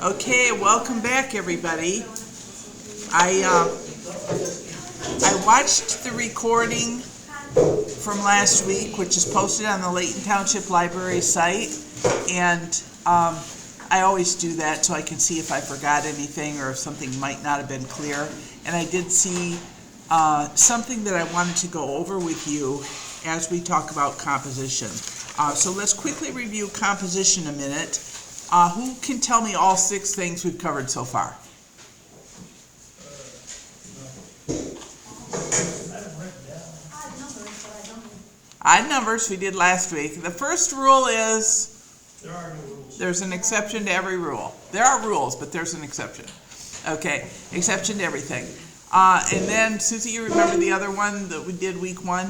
Okay, welcome back, everybody. I watched the recording from last week, which is posted on the Layton Township Library site, and I always do that so I can see if I forgot anything or if something might not have been clear. And I did see something that I wanted to go over with you as we talk about composition. So let's quickly review composition a minute. Who can tell me all 6 things we've covered so far? Odd numbers we did last week. The first rule is there are no rules. There's an exception to every rule. There are rules, but there's an exception. Okay, exception to everything. And then, Susie, you remember the other one that we did week 1?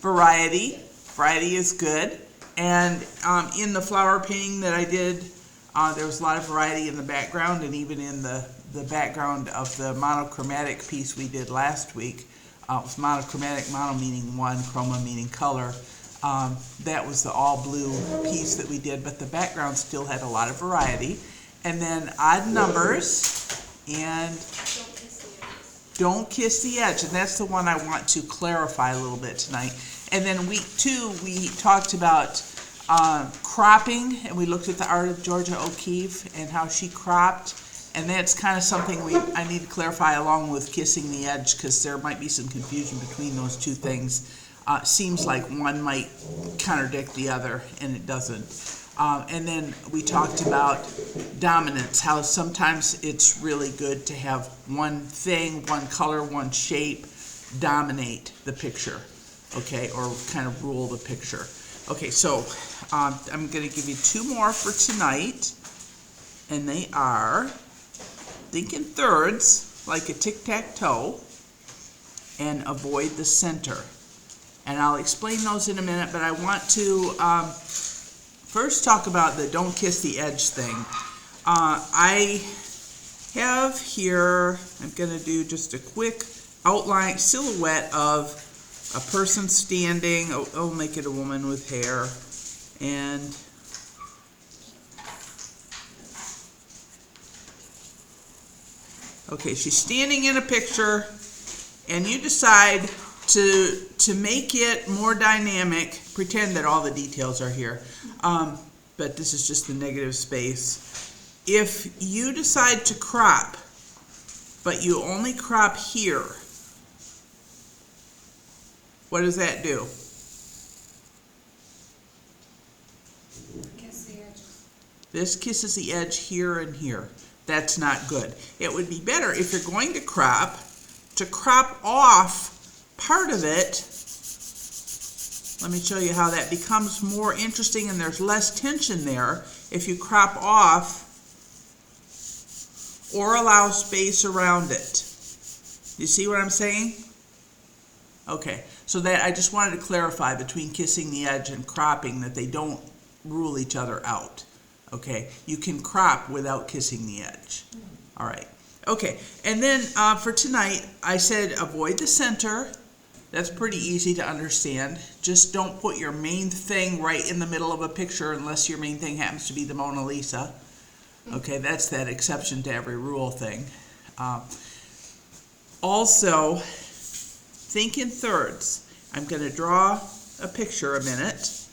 Variety. Variety is good. And in the flower painting that I did, there was a lot of variety in the background, and even in the background of the monochromatic piece we did last week. It was monochromatic, mono meaning one, chroma meaning color. That was the all blue piece that we did, but the background still had a lot of variety. And then odd numbers and don't kiss the edge, and that's the one I want to clarify a little bit tonight. And then week 2, we talked about cropping, and we looked at the art of Georgia O'Keeffe and how she cropped. And that's kind of something I need to clarify along with kissing the edge, because there might be some confusion between those 2 things. Seems like one might contradict the other, and it doesn't. And then we talked about dominance, how sometimes it's really good to have one thing, one color, one shape dominate the picture, okay, or kind of rule the picture. Okay, so I'm going to give you 2 more for tonight, and they are think in thirds, like a tic-tac-toe, and avoid the center. And I'll explain those in a minute, but I want to first talk about the don't kiss the edge thing. I have here, I'm going to do just a quick outline, silhouette of a person standing. I'll make it a woman with hair. And okay, she's standing in a picture, and you decide to make it more dynamic. Pretend that all the details are here, but this is just the negative space. If you decide to crop, but you only crop here, what does that do? Kiss the edges. This kisses the edge here and here. That's not good. It would be better if you're going to crop off part of it. Let me show you how that becomes more interesting, and there's less tension there if you crop off or allow space around it. You see what I'm saying? Okay, so that I just wanted to clarify between kissing the edge and cropping that they don't rule each other out. Okay, you can crop without kissing the edge. All right. Okay, and then for tonight, I said avoid the center. That's pretty easy to understand. Just don't put your main thing right in the middle of a picture unless your main thing happens to be the Mona Lisa. Okay, that's that exception to every rule thing. Also, think in thirds. I'm going to draw a picture a minute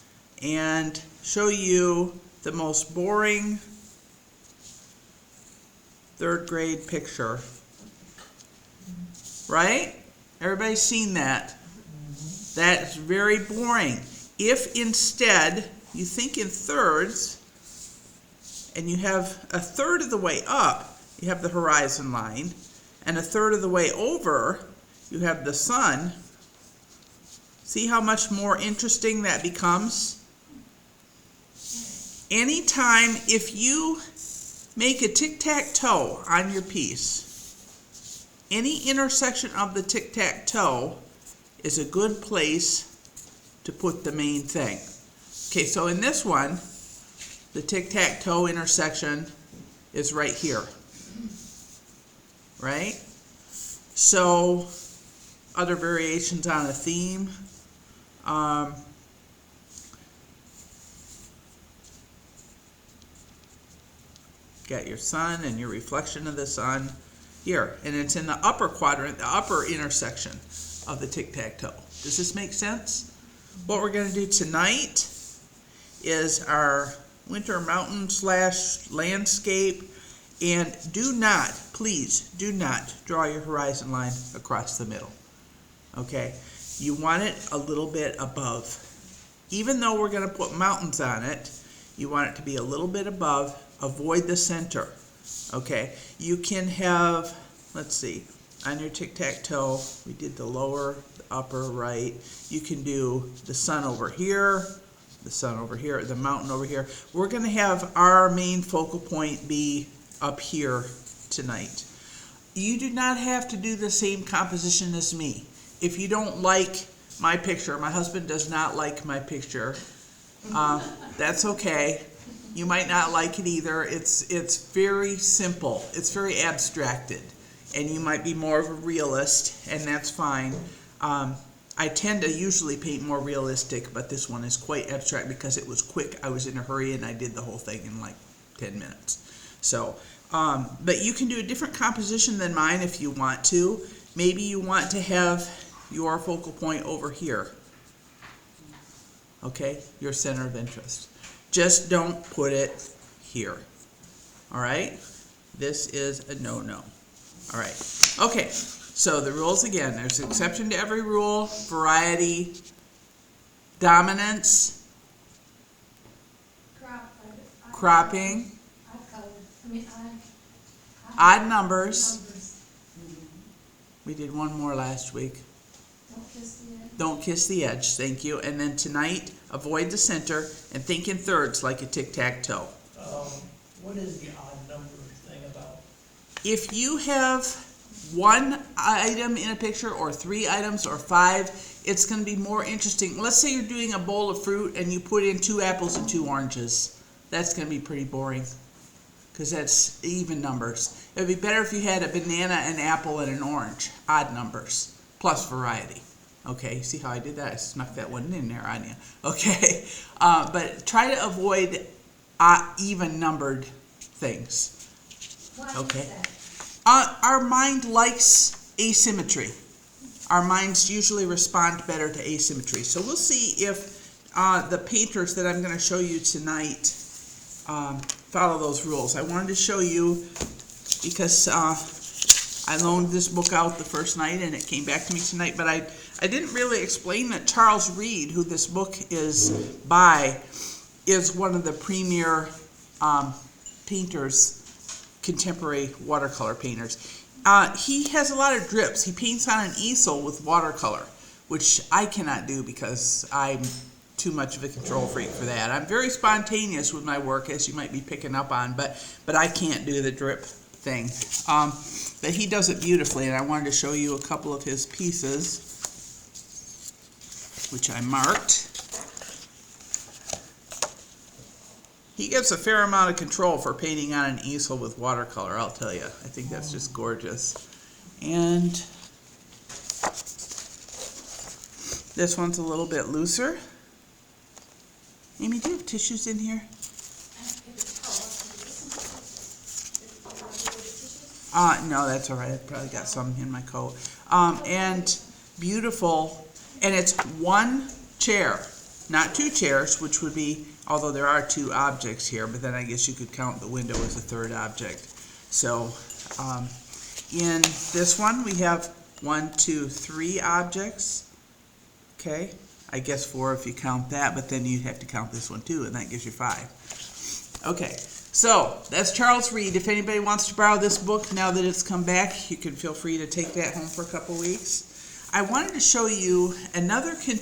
and show you the most boring 3rd grade picture. Right? Everybody's seen that. That's very boring. If instead you think in thirds and you have a third of the way up, you have the horizon line, and a third of the way over, you have the sun. See how much more interesting that becomes? Anytime, if you make a tic-tac-toe on your piece, any intersection of the tic-tac-toe is a good place to put the main thing. Okay, so in this one, the tic-tac-toe intersection is right here. Right? So, other variations on a theme. got your sun and your reflection of the sun here, and it's in the upper quadrant, the upper intersection of the tic-tac-toe. Does this make sense? What we're going to do tonight is our winter mountain / landscape, and do not, please do not draw your horizon line across the middle. Okay, you want it a little bit above. Even though we're going to put mountains on it, you want it to be a little bit above. Avoid the center. Okay, you can have, let's see, on your tic-tac-toe, we did the lower, the upper, right. You can do the sun over here, the sun over here, the mountain over here. We're going to have our main focal point be up here tonight. You do not have to do the same composition as me. If you don't like my picture, my husband does not like my picture, that's okay. You might not like it either. It's very simple. It's very abstracted, and you might be more of a realist, and that's fine. I tend to usually paint more realistic, but this one is quite abstract because it was quick. I was in a hurry, and I did the whole thing in like 10 minutes. So, but you can do a different composition than mine if you want to. Maybe you want to have your focal point over here. Okay, your center of interest. Just don't put it here. All right? This is a no-no. All right. Okay, so the rules again. There's an exception to every rule, variety, dominance, cropping, odd numbers. We did one more last week. Don't kiss the edge, thank you. And then tonight, avoid the center and think in thirds like a tic-tac-toe. What is the odd number thing about? If you have one item in a picture or 3 items or 5, it's going to be more interesting. Let's say you're doing a bowl of fruit and you put in 2 apples and 2 oranges. That's going to be pretty boring because that's even numbers. It would be better if you had a banana, an apple, and an orange. Odd numbers plus variety. Okay, see how I did that? I snuck that one in there on you. Okay, but try to avoid even numbered things. Okay. Our mind likes asymmetry. Our minds usually respond better to asymmetry. So we'll see if the painters that I'm going to show you tonight follow those rules. I wanted to show you because I loaned this book out the first night and it came back to me tonight, but I didn't really explain that Charles Reed, who this book is by, is one of the premier painters, contemporary watercolor painters. He has a lot of drips. He paints on an easel with watercolor, which I cannot do because I'm too much of a control freak for that. I'm very spontaneous with my work, as you might be picking up on, but I can't do the drip thing. But he does it beautifully, and I wanted to show you a couple of his pieces, which I marked. He gives a fair amount of control for painting on an easel with watercolor, I'll tell you. I think that's just gorgeous. And this one's a little bit looser. Amy, do you have tissues in here? No, that's all right. I probably got some in my coat. And beautiful. And it's 1 chair, not 2 chairs, which would be, although there are 2 objects here, but then I guess you could count the window as a 3rd object. So in this one, we have 1, 2, 3 objects. Okay, I guess 4 if you count that, but then you'd have to count this one too, and that gives you 5. Okay, so that's Charles Reed. If anybody wants to borrow this book now that it's come back, you can feel free to take that home for a couple weeks. I wanted to show you another he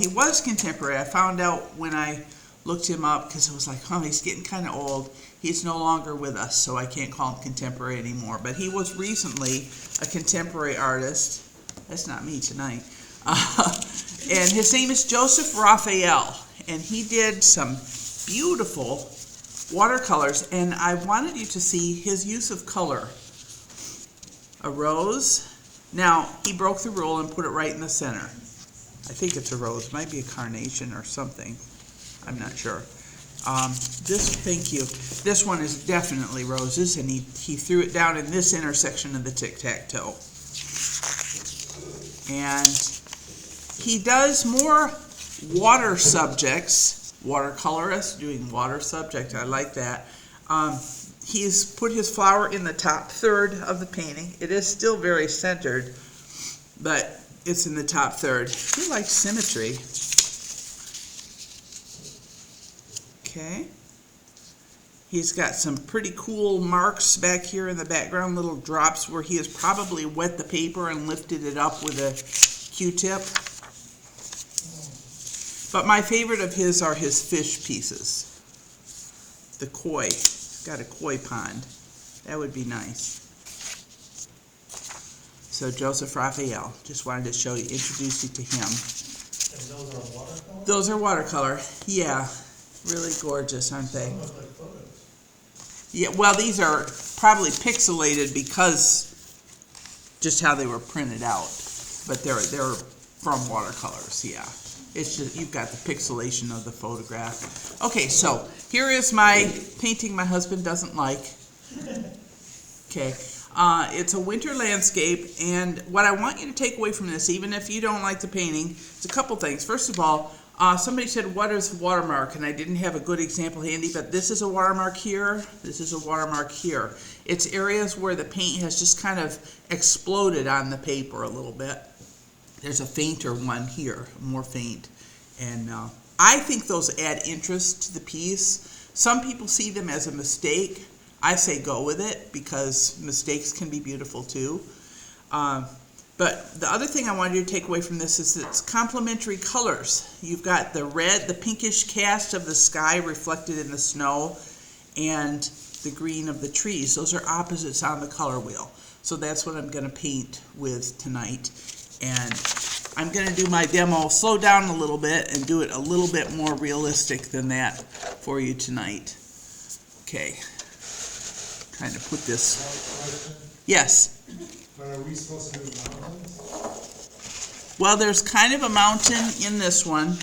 was contemporary. I found out when I looked him up because I was like, oh, he's getting kind of old. He's no longer with us, so I can't call him contemporary anymore. But he was recently a contemporary artist. That's not me tonight. And his name is Joseph Raphael, and he did some beautiful watercolors, and I wanted you to see his use of color. A rose. Now, he broke the rule and put it right in the center. I think it's a rose. It might be a carnation or something. I'm not sure. Thank you. This one is definitely roses, and he threw it down in this intersection of the tic-tac-toe. And he does more water subjects, watercolorist doing water subject, I like that. He's put his flower in the top third of the painting. It is still very centered, but it's in the top third. He likes symmetry. Okay. He's got some pretty cool marks back here in the background, little drops where he has probably wet the paper and lifted it up with a Q-tip. But my favorite of his are his fish pieces. The koi. He's got a koi pond. That would be nice. So Joseph Raphael, just wanted to introduce you to him. And those are watercolor? Those are watercolor. Yeah, really gorgeous, aren't they? Some look like photos. Yeah, well, these are probably pixelated because just how they were printed out, but they're from watercolors. Yeah, it's just you've got the pixelation of the photograph. Okay, so here is my painting my husband doesn't like. Okay. It's a winter landscape, and what I want you to take away from this, even if you don't like the painting, it's a couple things. First of all, somebody said, what is watermark? And I didn't have a good example handy, but this is a watermark here. This is a watermark here. It's areas where the paint has just kind of exploded on the paper a little bit. There's a fainter one here, more faint. And I think those add interest to the piece. Some people see them as a mistake. I say go with it because mistakes can be beautiful too. But the other thing I wanted you to take away from this is it's complementary colors. You've got the red, the pinkish cast of the sky reflected in the snow, and the green of the trees. Those are opposites on the color wheel. So that's what I'm going to paint with tonight. And I'm going to do my demo, slow down a little bit, and do it a little bit more realistic than that for you tonight. Okay. Trying to put this. Yes. But are we supposed to do mountains? Well, there's kind of a mountain in this one.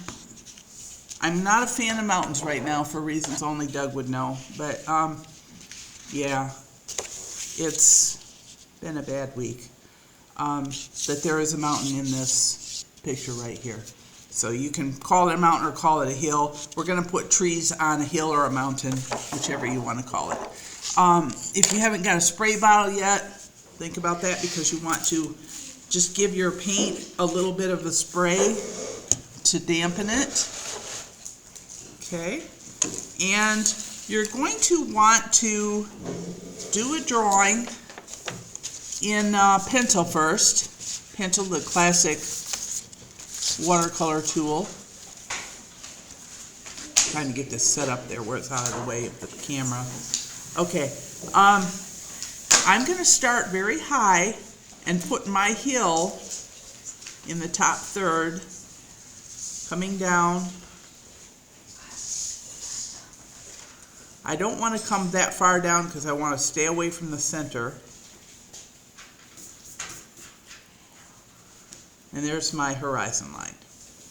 I'm not a fan of mountains right now for reasons only Doug would know. But yeah, it's been a bad week. But there is a mountain in this picture right here. So you can call it a mountain or call it a hill. We're going to put trees on a hill or a mountain, whichever you want to call it. If you haven't got a spray bottle yet, think about that because you want to just give your paint a little bit of a spray to dampen it. Okay. And you're going to want to do a drawing in pencil first. Pencil, the classic watercolor tool. Trying to get this set up there where it's out of the way of the camera. Okay, I'm going to start very high and put my hill in the top third, coming down. I don't want to come that far down because I want to stay away from the center. And there's my horizon line.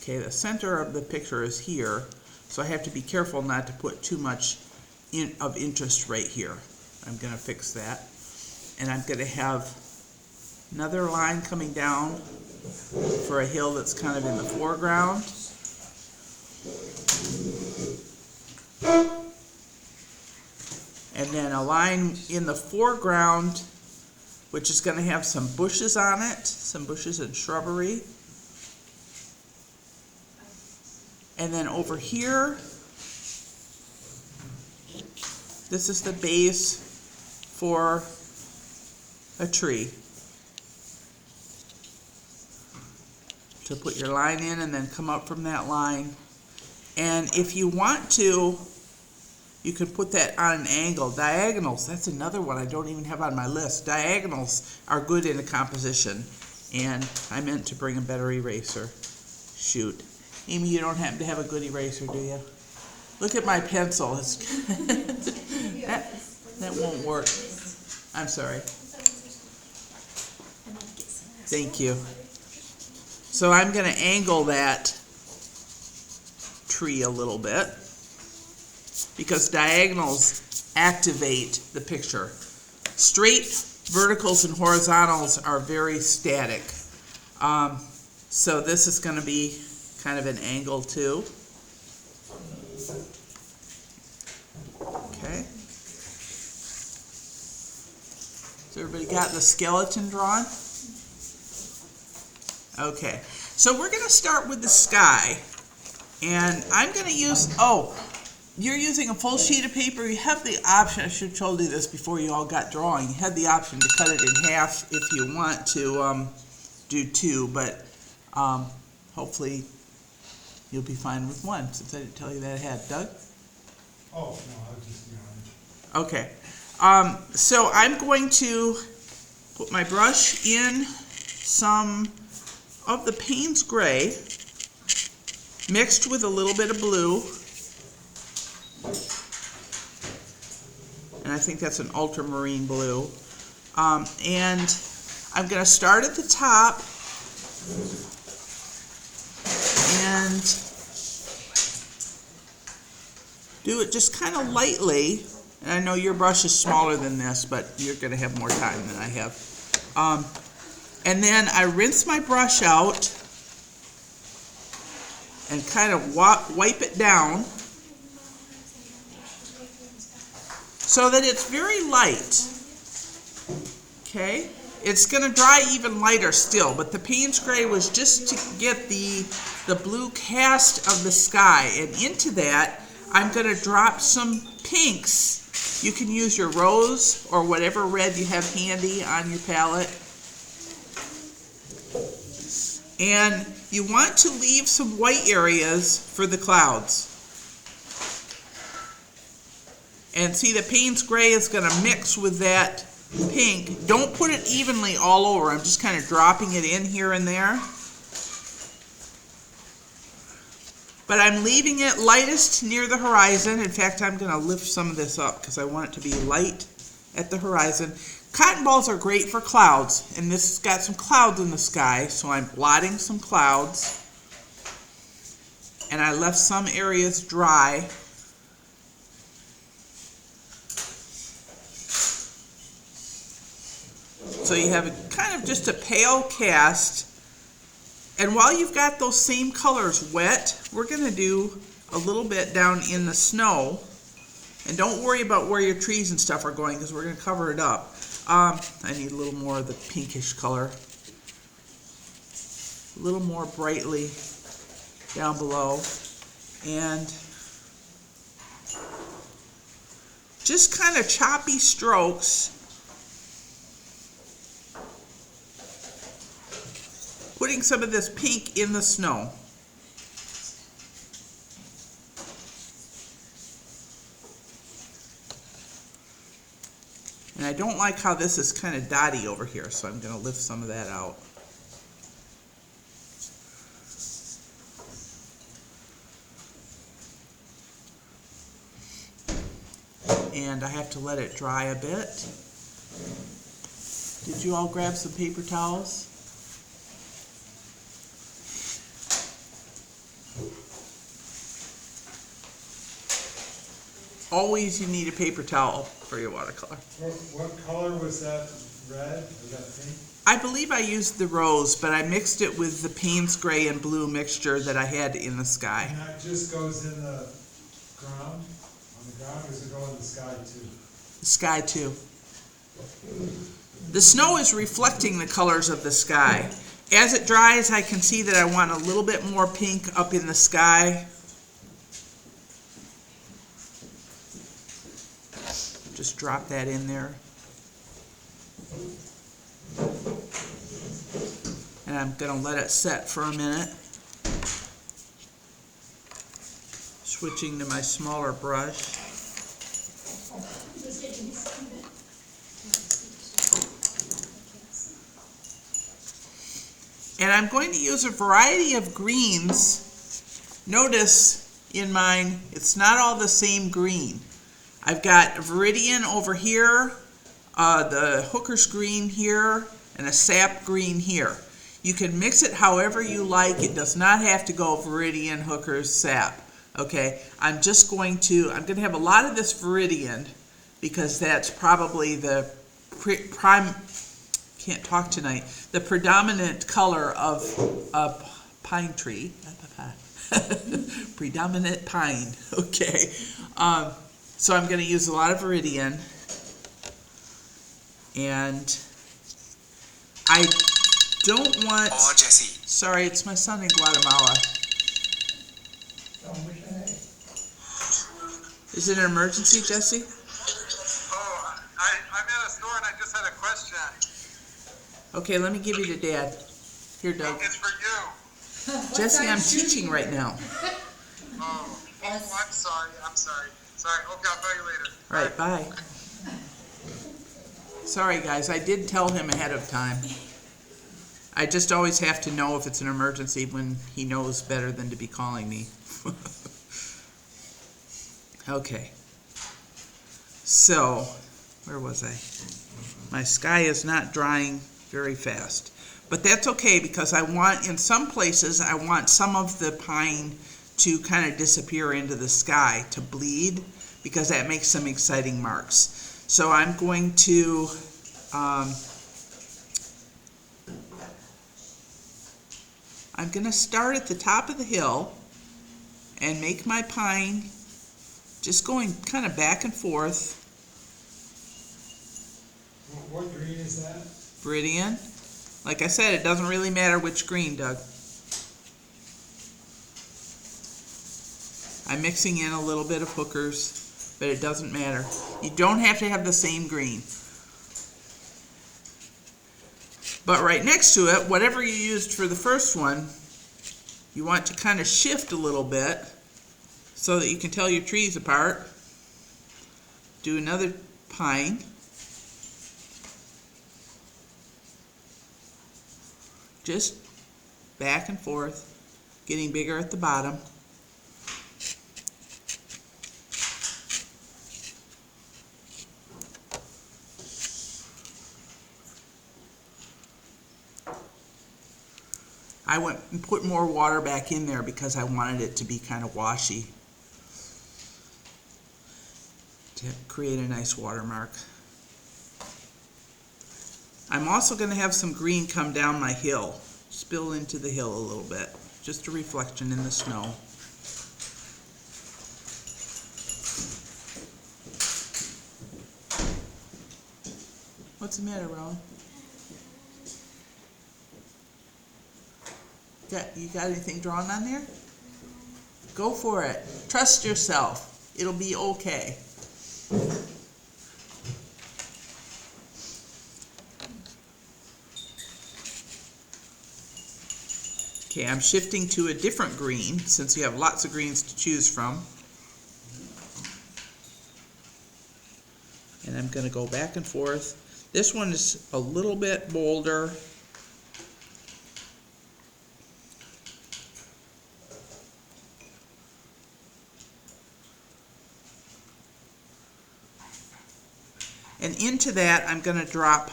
Okay, the center of the picture is here, so I have to be careful not to put too much of interest right here. I'm going to fix that. And I'm going to have another line coming down for a hill that's kind of in the foreground. And then a line in the foreground, which is going to have some bushes on it, some bushes and shrubbery. And then over here, this is the base for a tree. To put your line in and then come up from that line. And if you want to, you can put that on an angle. Diagonals, that's another one I don't even have on my list. Diagonals are good in a composition. And I meant to bring a better eraser. Shoot. Amy, you don't happen to have a good eraser, do you? Look at my pencil. That won't work. I'm sorry. Thank you. So I'm going to angle that tree a little bit. because diagonals activate the picture. Straight verticals and horizontals are very static. So this is going to be kind of an angle too. Okay. So everybody got the skeleton drawn? Okay. So we're going to start with the sky. And I'm going to use, you're using a full sheet of paper. You have the option, I should have told you this before you all got drawing. You had the option to cut it in half if you want to do two, but hopefully you'll be fine with one, since I didn't tell you that ahead. Doug? Oh, no, I was just behind. Okay. So I'm going to put my brush in some of the Payne's Gray, mixed with a little bit of blue. And I think that's an ultramarine blue. And I'm going to start at the top and do it just kind of lightly. And I know your brush is smaller than this, but you're going to have more time than I have. And then I rinse my brush out and kind of wipe it down so that it's very light. Okay? It's going to dry even lighter still, but the Payne's Gray was just to get the blue cast of the sky. And into that, I'm going to drop some pinks. You can use your rose or whatever red you have handy on your palette. And you want to leave some white areas for the clouds. And see, the Payne's Gray is going to mix with that pink. Don't put it evenly all over. I'm just kind of dropping it in here and there. But I'm leaving it lightest near the horizon. In fact, I'm going to lift some of this up because I want it to be light at the horizon. Cotton balls are great for clouds, and this has got some clouds in the sky, so I'm blotting some clouds. And I left some areas dry. So you have kind of just a pale cast. And while you've got those same colors wet, we're going to do a little bit down in the snow. And don't worry about where your trees and stuff are going, because we're going to cover it up. I need a little more of the pinkish color. A little more brightly down below. And just kind of choppy strokes. Putting some of this pink in the snow. And I don't like how this is kind of dotty over here, so I'm going to lift some of that out. And I have to let it dry a bit. Did you all grab some paper towels? Always you need a paper towel for your watercolor. What color was that? Red? Was that pink? I believe I used the rose, but I mixed it with the Payne's Gray and blue mixture that I had in the sky. And that just goes in the ground? On the ground, or does it go in the sky too? The sky too. The snow is reflecting the colors of the sky. As it dries, I can see that I want a little bit more pink up in the sky. Just drop that in there. And I'm going to let it set for a minute. Switching to my smaller brush. And I'm going to use a variety of greens. Notice in mine, it's not all the same green. I've got a Viridian over here, the Hooker's green here, and a sap green here. You can mix it however you like. It does not have to go Viridian, Hooker's, sap. Okay, I'm gonna have a lot of this Viridian because that's probably the can't talk tonight, the predominant color of a pine tree. Predominant pine, okay. So I'm gonna use a lot of Viridian. And I don't want... Oh, Jesse. Sorry, it's my son in Guatemala. Don't wish I had. Is it an emergency, Jesse? Oh, I'm at a store and I just had a question. Okay, let me give you to Dad. Here, Doug. It's for you. Jesse, I'm teaching right now. Oh, I'm sorry. Sorry. Okay, I'll tell you later. All right, bye. Sorry, guys, I did tell him ahead of time. I just always have to know if it's an emergency when he knows better than to be calling me. Okay. So, where was I? My sky is not drying very fast. But that's okay because in some places, I want some of the pine to kind of disappear into the sky, to bleed, because that makes some exciting marks. So I'm going to start at the top of the hill and make my pine just going kind of back and forth. What green is that? Viridian. Like I said, it doesn't really matter which green, Doug. I'm mixing in a little bit of hookers, but it doesn't matter. You don't have to have the same green. But right next to it, whatever you used for the first one, you want to kind of shift a little bit so that you can tell your trees apart. Do another pine. Just back and forth, getting bigger at the bottom. I went and put more water back in there because I wanted it to be kind of washy, to create a nice watermark. I'm also going to have some green come down my hill, spill into the hill a little bit, just a reflection in the snow. What's the matter, Rowan? You got anything drawn on there? Go for it. Trust yourself. It'll be okay. Okay, I'm shifting to a different green since you have lots of greens to choose from. And I'm going to go back and forth. This one is a little bit bolder. And into that, I'm going to drop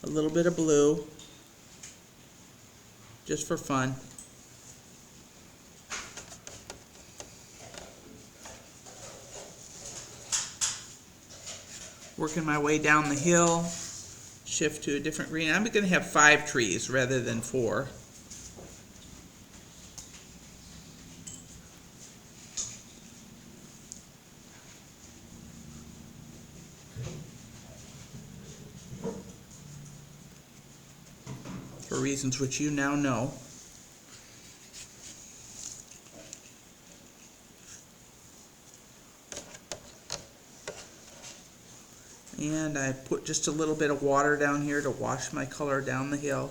a little bit of blue, just for fun. Working my way down the hill, shift to a different green. I'm going to have 5 trees rather than 4. For reasons which you now know. And I put just a little bit of water down here to wash my color down the hill.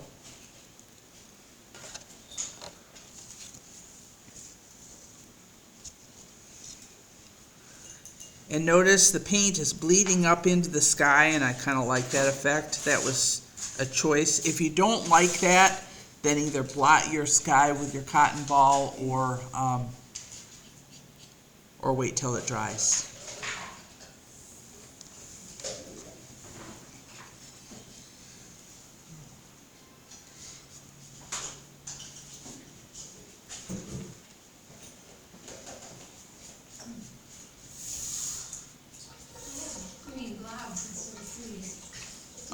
And notice the paint is bleeding up into the sky, and I kind of like that effect. That was a choice. If you don't like that, then either blot your sky with your cotton ball or wait till it dries.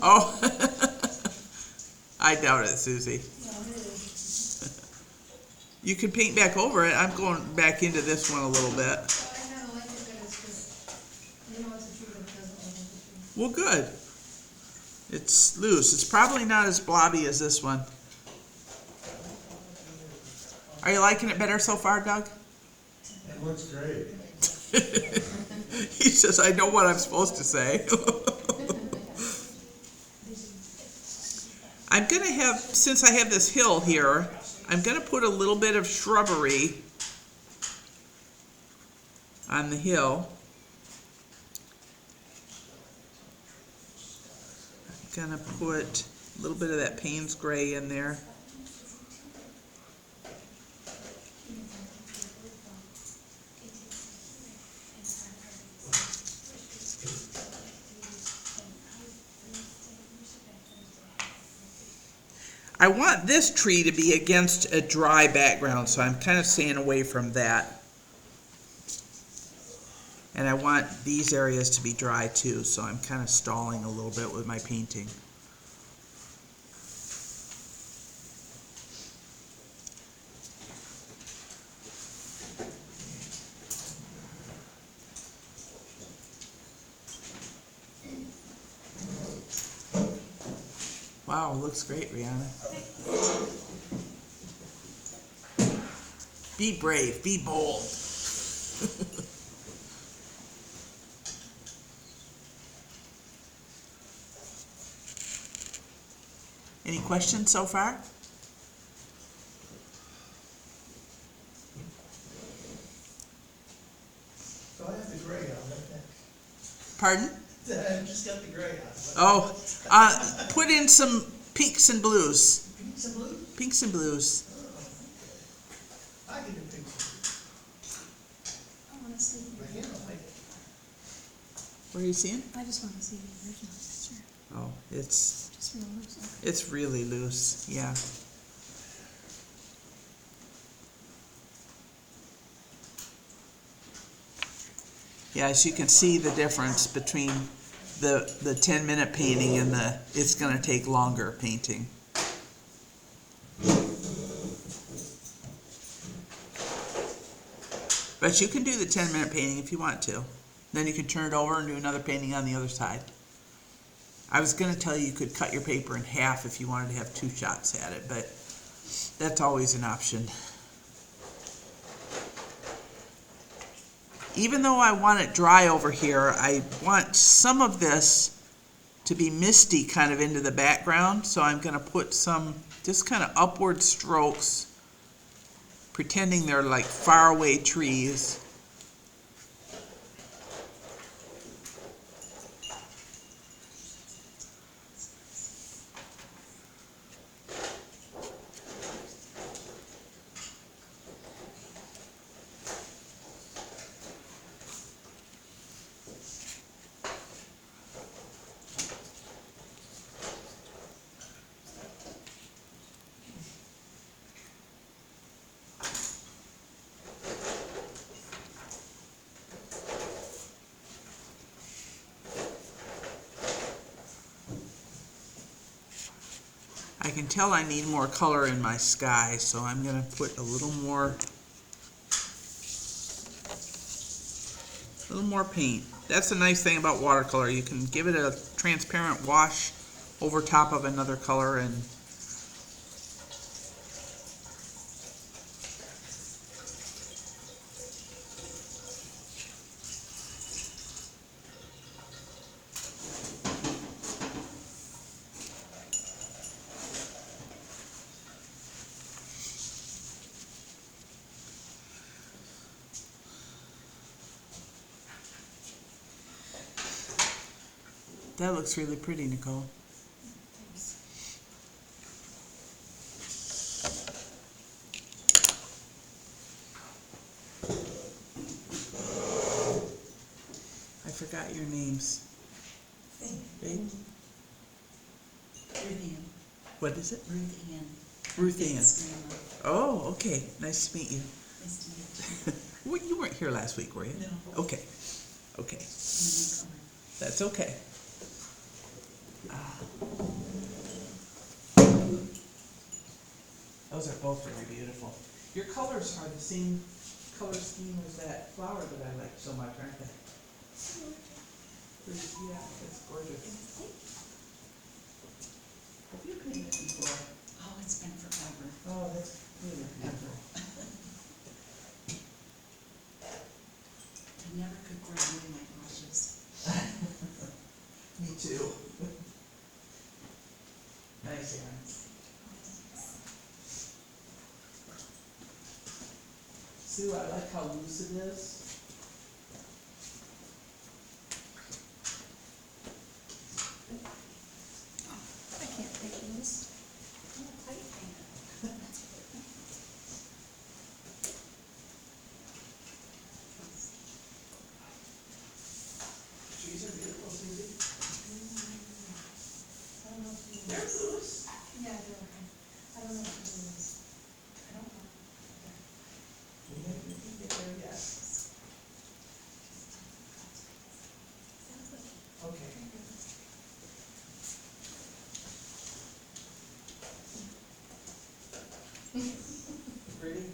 Oh, I doubt it, Susie. You can paint back over it. I'm going back into this one a little bit. I kind of like it, but it's just, you know, it's a tree, but it doesn't look like a tree. Well, good. It's loose. It's probably not as blobby as this one. Are you liking it better so far, Doug? It looks great. He says, I know what I'm supposed to say. I'm going to have, since I have this hill here, I'm going to put a little bit of shrubbery on the hill. I'm going to put a little bit of that Payne's gray in there. I want this tree to be against a dry background, so I'm kind of staying away from that. And I want these areas to be dry too, so I'm kind of stalling a little bit with my painting. Wow, looks great, Rihanna. Be brave, be bold. Any questions so far? So I have the gray on it. Pardon? I just got the gray on. Oh, put in some pinks and blues. Pinks and blue? Pinks and blues. I can do pinks and blue. I want to see the My hand will make it. What are you seeing? I just want to see the original picture, Oh, it's just for the looks of it. it's really loose, yeah. Yeah, as you can see the difference between the 10-minute painting and the it's gonna take longer painting. But you can do the 10-minute painting if you want to. Then you can turn it over and do another painting on the other side. I was gonna tell you could cut your paper in half if you wanted to have 2 shots at it, but that's always an option. Even though I want it dry over here, I want some of this to be misty kind of into the background, so I'm gonna put some just kind of upward strokes, pretending they're like faraway trees. I can tell I need more color in my sky, so I'm going to put a little more paint. That's the nice thing about watercolor. You can give it a transparent wash over top of another color and that looks really pretty, Nicole. I forgot your names. Babe? Ruth Ann. What is it? Ruth Ann. Ruth Ann. Ann. Oh, okay. Nice to meet you. Nice to meet you. Well, you weren't here last week, were you? No. Okay. Okay. I'm a newcomer. That's okay. Those are both very beautiful. Your colors are the same color scheme as that flower that I like so much, aren't they? Yeah, it's gorgeous. Have you painted before? Oh, it's been forever. Oh, that's beautiful. I never could grow away my brushes. Me too. Nice, Aaron. Sue, I like how loose it is. I can't take this. I'm a tight painter. Trees are beautiful, Susie. I don't know if you. They're loose. Yeah, they're okay. I don't know if you do this. I don't know. We can get there yet. Okay. Ready?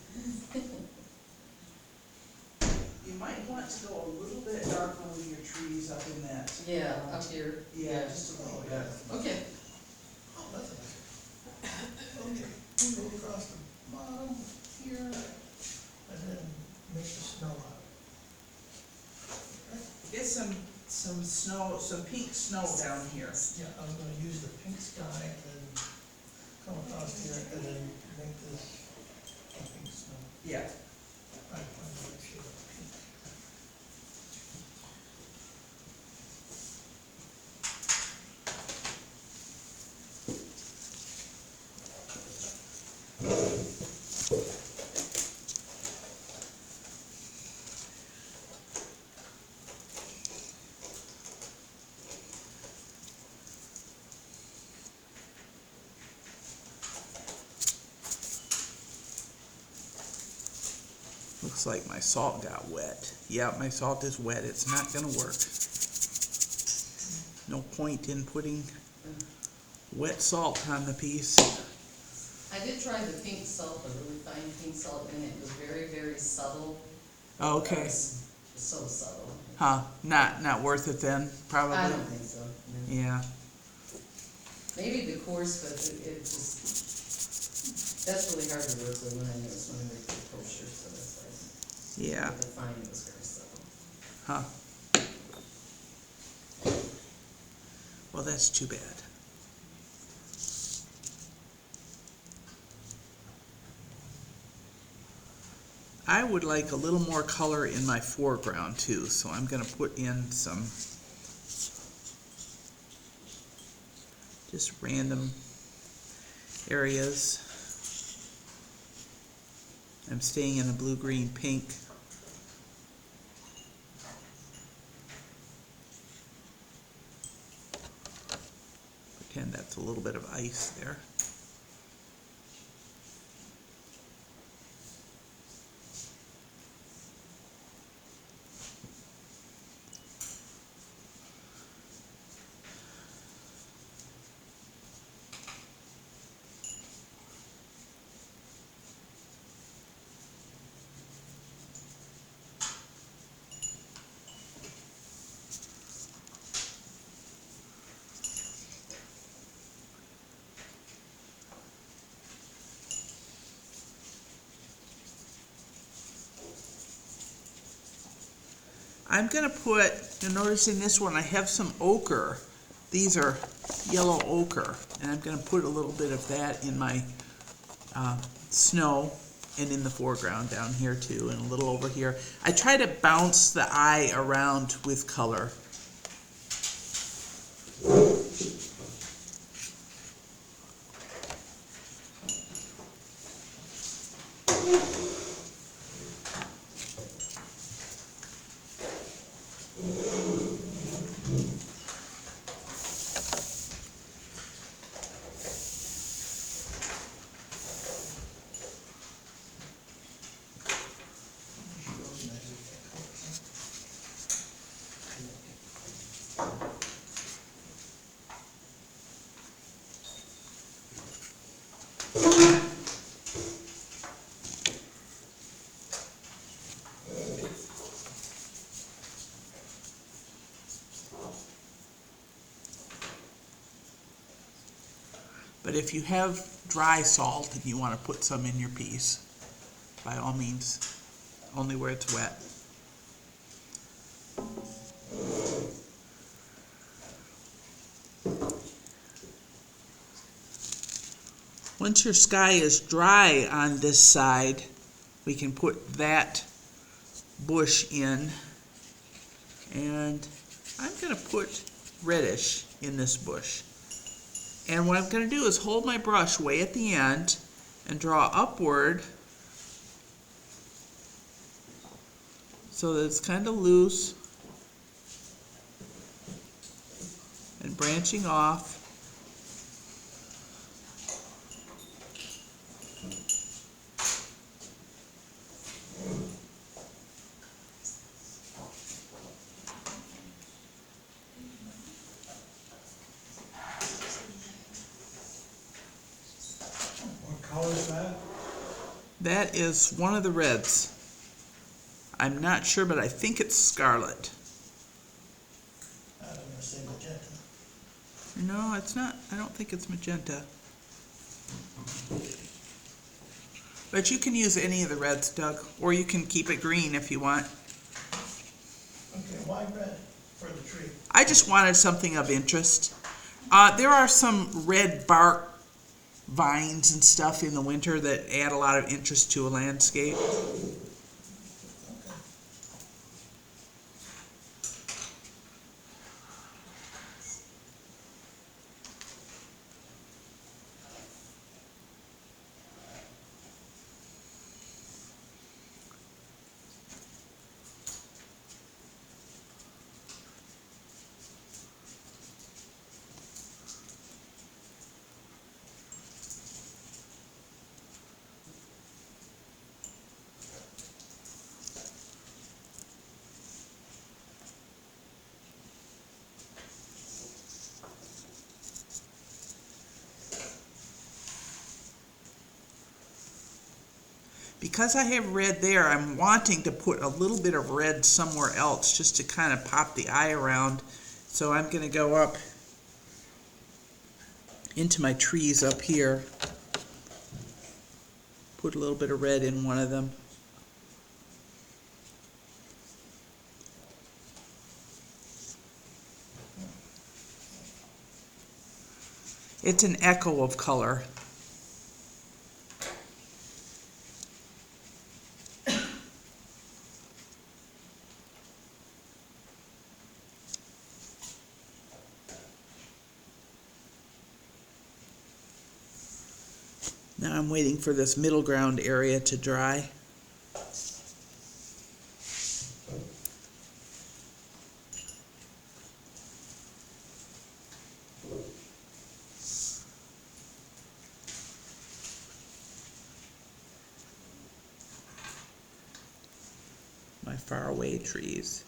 You might want to go a little bit darker with your trees up in that. Yeah, up here. Yeah, just a little bit. Okay. Oh, that's nice. Okay, we'll go across the bottom here, and then make the snow out. Get some snow, some pink snow down here. Yeah, I'm gonna use the pink sky and then come across here and then make this a pink snow. Yeah. I find the right shade of pink. Looks like my salt got wet. Yeah, my salt is wet. It's not gonna work. No point in putting wet salt on the piece. I did try the pink salt, the really fine pink salt, and it was very, very subtle. Okay. It was so subtle. Huh, not worth it then, probably? I don't think so. No. Yeah, Maybe the coarse, but it just, that's really hard to work with when I was when I was kosher, so that's why. yeah, But the fine was very subtle. huh. Well, that's too bad. I would like a little more color in my foreground too, so I'm gonna put in some just random areas. I'm staying in a blue, green, pink. Pretend that's a little bit of ice there. I'm gonna put, you'll notice in this one I have some ochre. These are yellow ochre, and I'm gonna put a little bit of that in my snow and in the foreground down here too, and a little over here. I try to bounce the eye around with color. But if you have dry salt and you want to put some in your piece, by all means, only where it's wet. Once your sky is dry on this side, we can put that bush in. And I'm going to put reddish in this bush. And what I'm going to do is hold my brush way at the end and draw upward so that it's kind of loose and branching off. What color is that? That is one of the reds. I'm not sure, but I think it's scarlet. I'm gonna say magenta. No, it's not. I don't think it's magenta. But you can use any of the reds, Doug, or you can keep it green if you want. Okay, why red for the tree? I just wanted something of interest. There are some red bark vines and stuff in the winter that add a lot of interest to a landscape. Okay. Because I have red there, I'm wanting to put a little bit of red somewhere else just to kind of pop the eye around. So I'm going to go up into my trees up here. Put a little bit of red in one of them. It's an echo of color. Now I'm waiting for this middle ground area to dry. My faraway trees.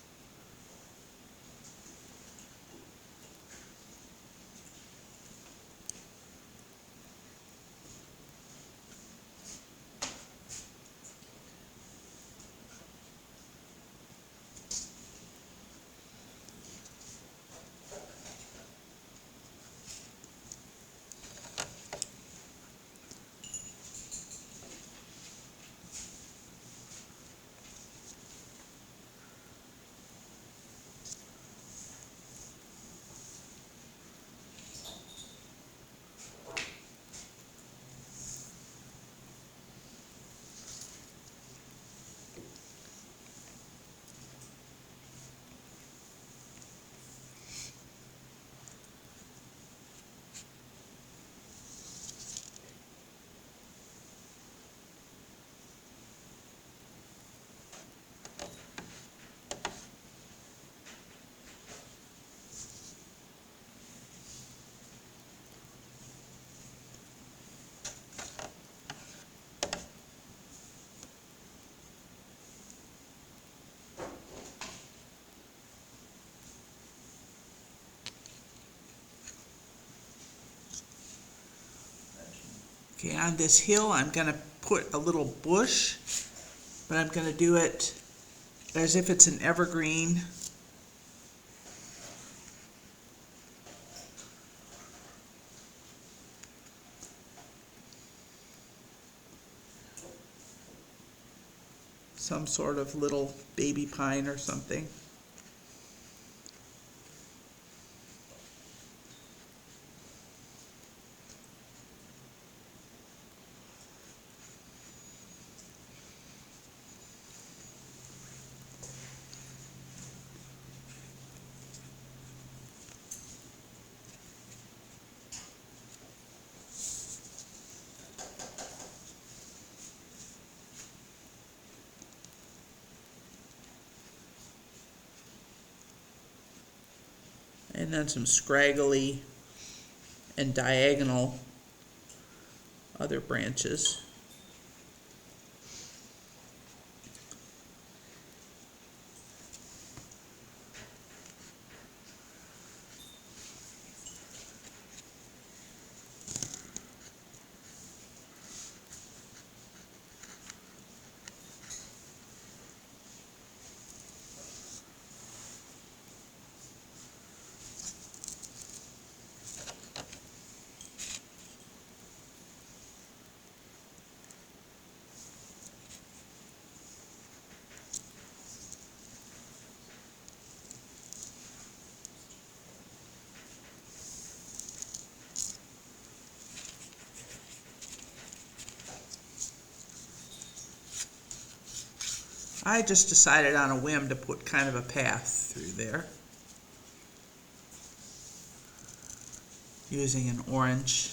Okay, on this hill, I'm going to put a little bush, but I'm going to do it as if it's an evergreen. some sort of little baby pine or something. And then some scraggly and diagonal other branches. I just decided on a whim to put kind of a path through there, using an orange.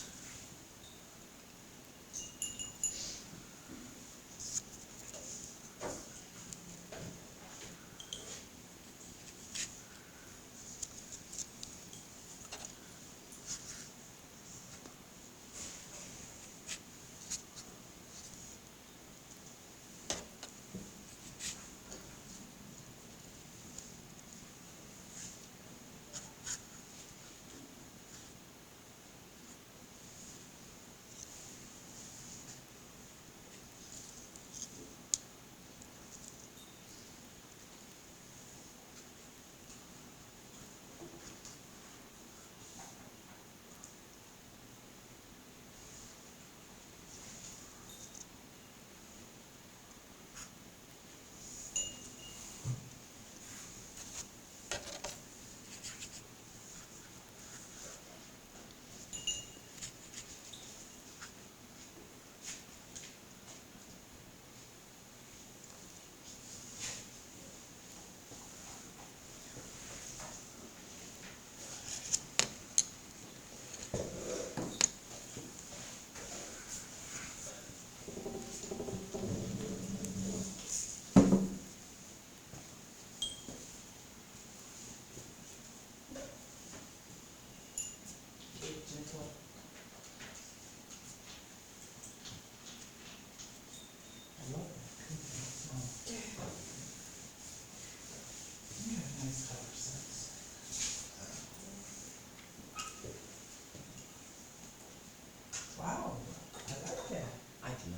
Wow, I like that. I do.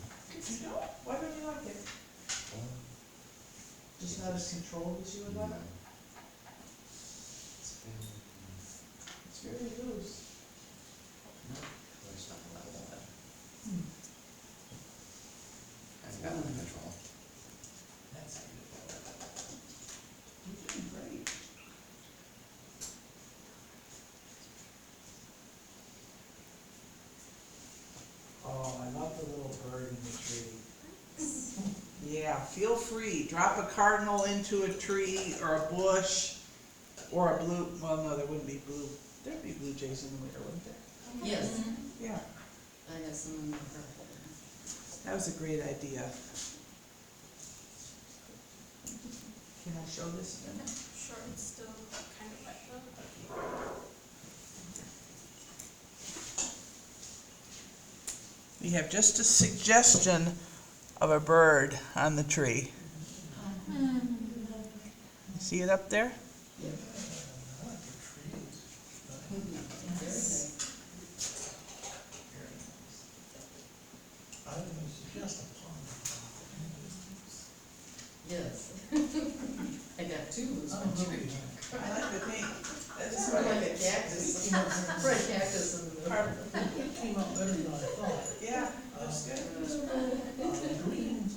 You know, why don't you like it? Just not as controlled as you would like? It's very loose. There's nothing like that. Hmm. I've got under control. That's good. You're doing great. Oh, I love the little bird in the tree. Yeah, feel free. Drop a cardinal into a tree or a bush or a blue, well, no, there wouldn't be blue. There'd be blue jays in the winter, wouldn't there? Yes, Yeah, I have some in my purple. that was a great idea. Can I show this again? Sure, it's still kind of wet though. We have just a suggestion of a bird on the tree. See it up there? I like the trees. I would suggest a pond. Yes. I got two loose ones. I like the pink. It's sort of like a cactus, right cactus in the middle. It came out better than I thought. Yeah, looks good. Green,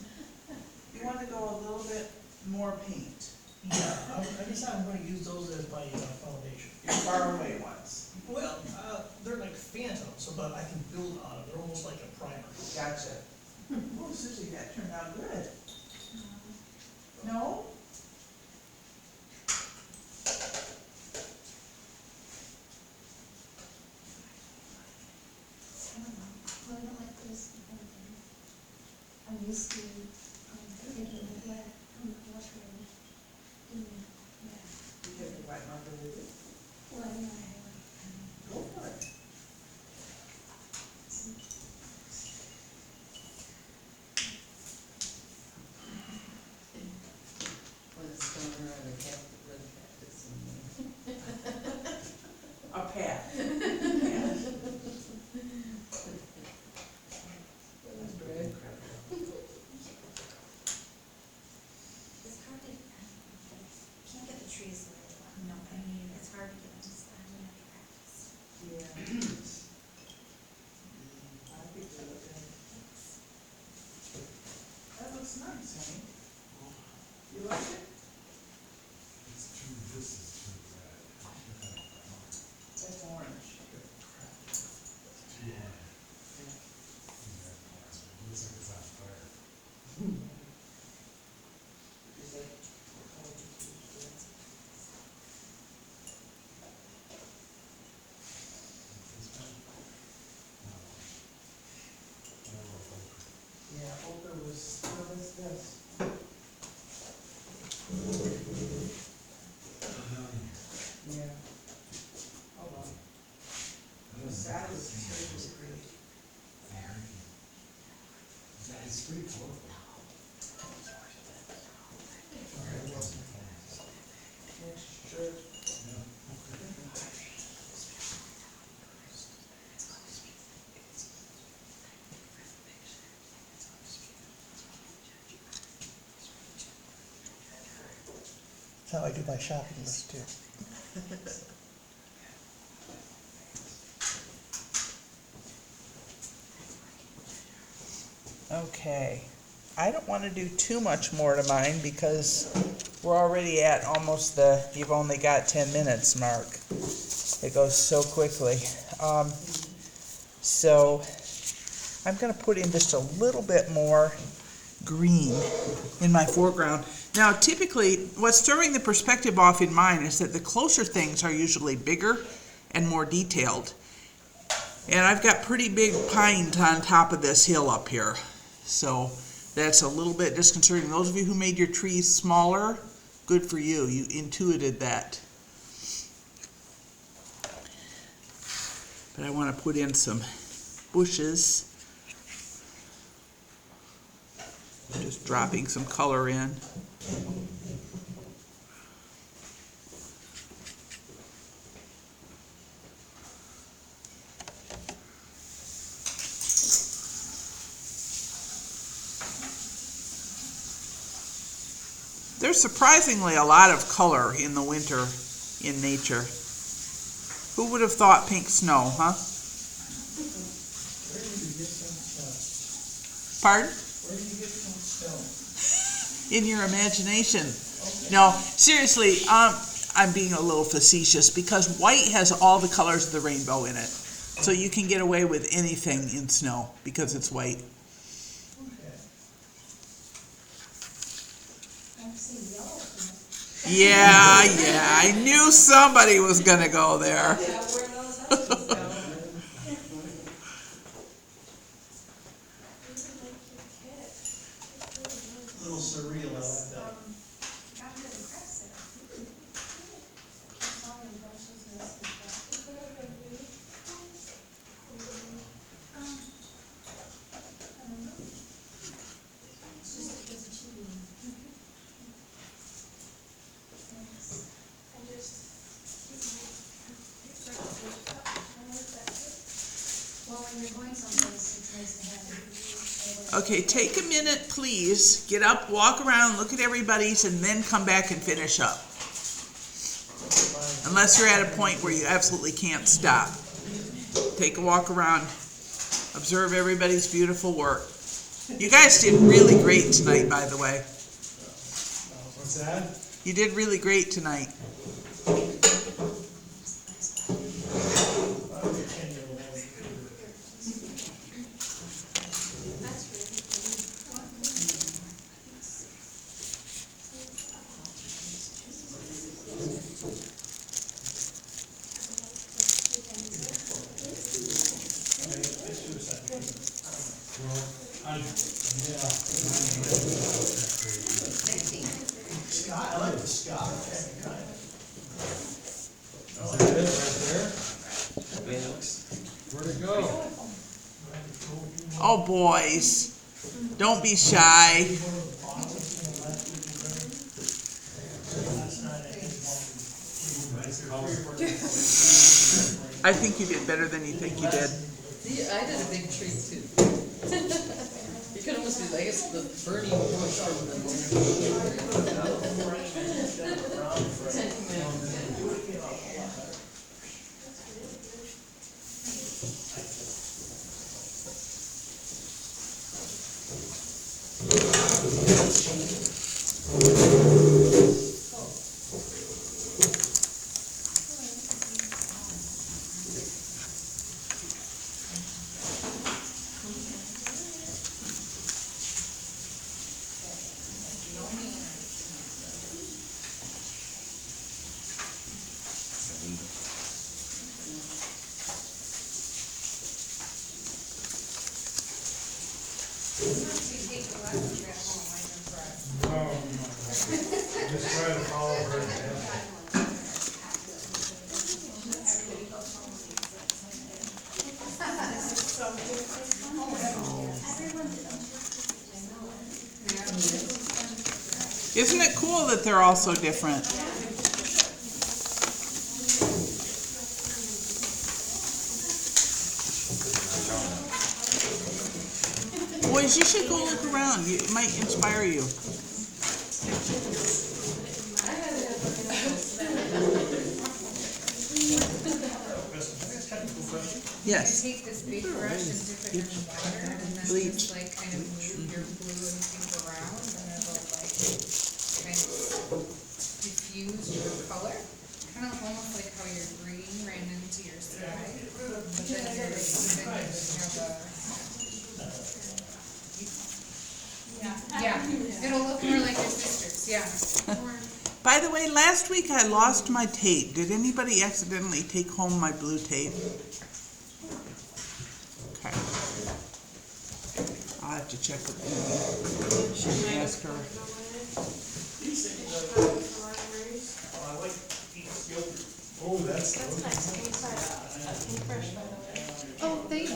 You want to go a little bit more paint, Yeah, I decided I'm gonna use those as my foundation. your faraway ones. Well, they're like phantoms, so but I can build on them, they're almost like a primer. Gotcha. Oh, Susie, that turned out good. No? I don't know, well, I don't like this whole thing. I'm used to, taking the black, wash really, doing, yeah. You get the white marker with it? Well, yeah, I have, Go for it. When it's going around the cat, red cactus and A pat. red. It's hard to, can't get the trees the way they want, no, I mean, it's hard to get them to stand whenever you practice. Yeah. I think they look good. That looks nice, honey. You like it? It's too, this is too red. That's orange. Too hard. Looks like it's on fire. Is that- This one? No. No, okay. Yeah, ochre was, what is this? Yeah. Hold on. That was great. It's pretty colorful. Extra. Yeah. That's how I do my shopping list too. Okay, I don't want to do too much more to mine because we're already at almost you've only got 10 minutes mark. It goes so quickly. So I'm going to put in just a little bit more green in my foreground. Now typically what's throwing the perspective off in mine is that the closer things are usually bigger and more detailed. And I've got pretty big pines on top of this hill up here. So that's a little bit disconcerting. Those of you who made your trees smaller, good for you. You intuited that. But I want to put in some bushes. Just dropping some color in. There's surprisingly a lot of color in the winter in nature. Who would have thought pink snow, huh? Where do you get some snow? Pardon? Where do you get some snow? In your imagination. No, seriously, I'm being a little facetious because white has all the colors of the rainbow in it. So you can get away with anything in snow because it's white. Okay. I've seen yellow from it. Yeah, I knew somebody was gonna go there. Yeah, where those houses go. A little surreal, I like that. Got into the cracks there. Sorry, brushes and stuff. I don't know. It's just, it's cheating. Thanks. I just Well, when you're going someplace, it's nice to have. Okay, take a minute, please. Get up, walk around, look at everybody's, and then come back and finish up. Unless you're at a point where you absolutely can't stop. Take a walk around, observe everybody's beautiful work. You guys did really great tonight, by the way. sad? You did really great tonight. I'll get 10-year-old. Well, yeah. Scott, I like the Scott. Is that it right there? Where'd it go? Oh, boys. Don't be shy. Nice color. I think you did better than you think you did. See, I did a big tree too. You could almost be, I guess, the burning bush from the Ten Commandments. No, just try to follow her example. Isn't it cool that they're all so different? Boys, you should go look around. It might inspire you. Yes. You take this big brush and dip it in the water, and then Bleach. just like kind of move your blue and pink around, and it'll like kind of diffuse your color. Kind of almost like how your green ran into your sky, but then you have yeah, it'll look more like your sister's, yeah. By the way, last week I lost my tape. Did anybody accidentally take home my blue tape? Okay. I'll have to check with Amy. She can ask her. I like peach yogurt. Oh, that's good. Oh, thanks.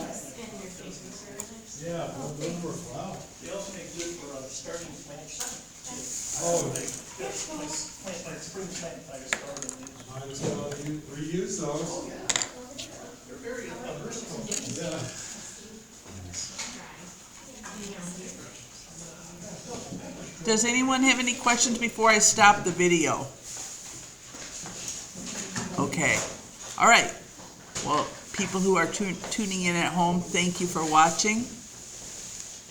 Yeah, well, those were, wow. They also make good for starting plants. Oh, My spring plant I started. might as well reuse those. They're very versatile. Yeah. Does anyone have any questions before I stop the video? Okay. All right. Well, people who are tuning in at home, thank you for watching.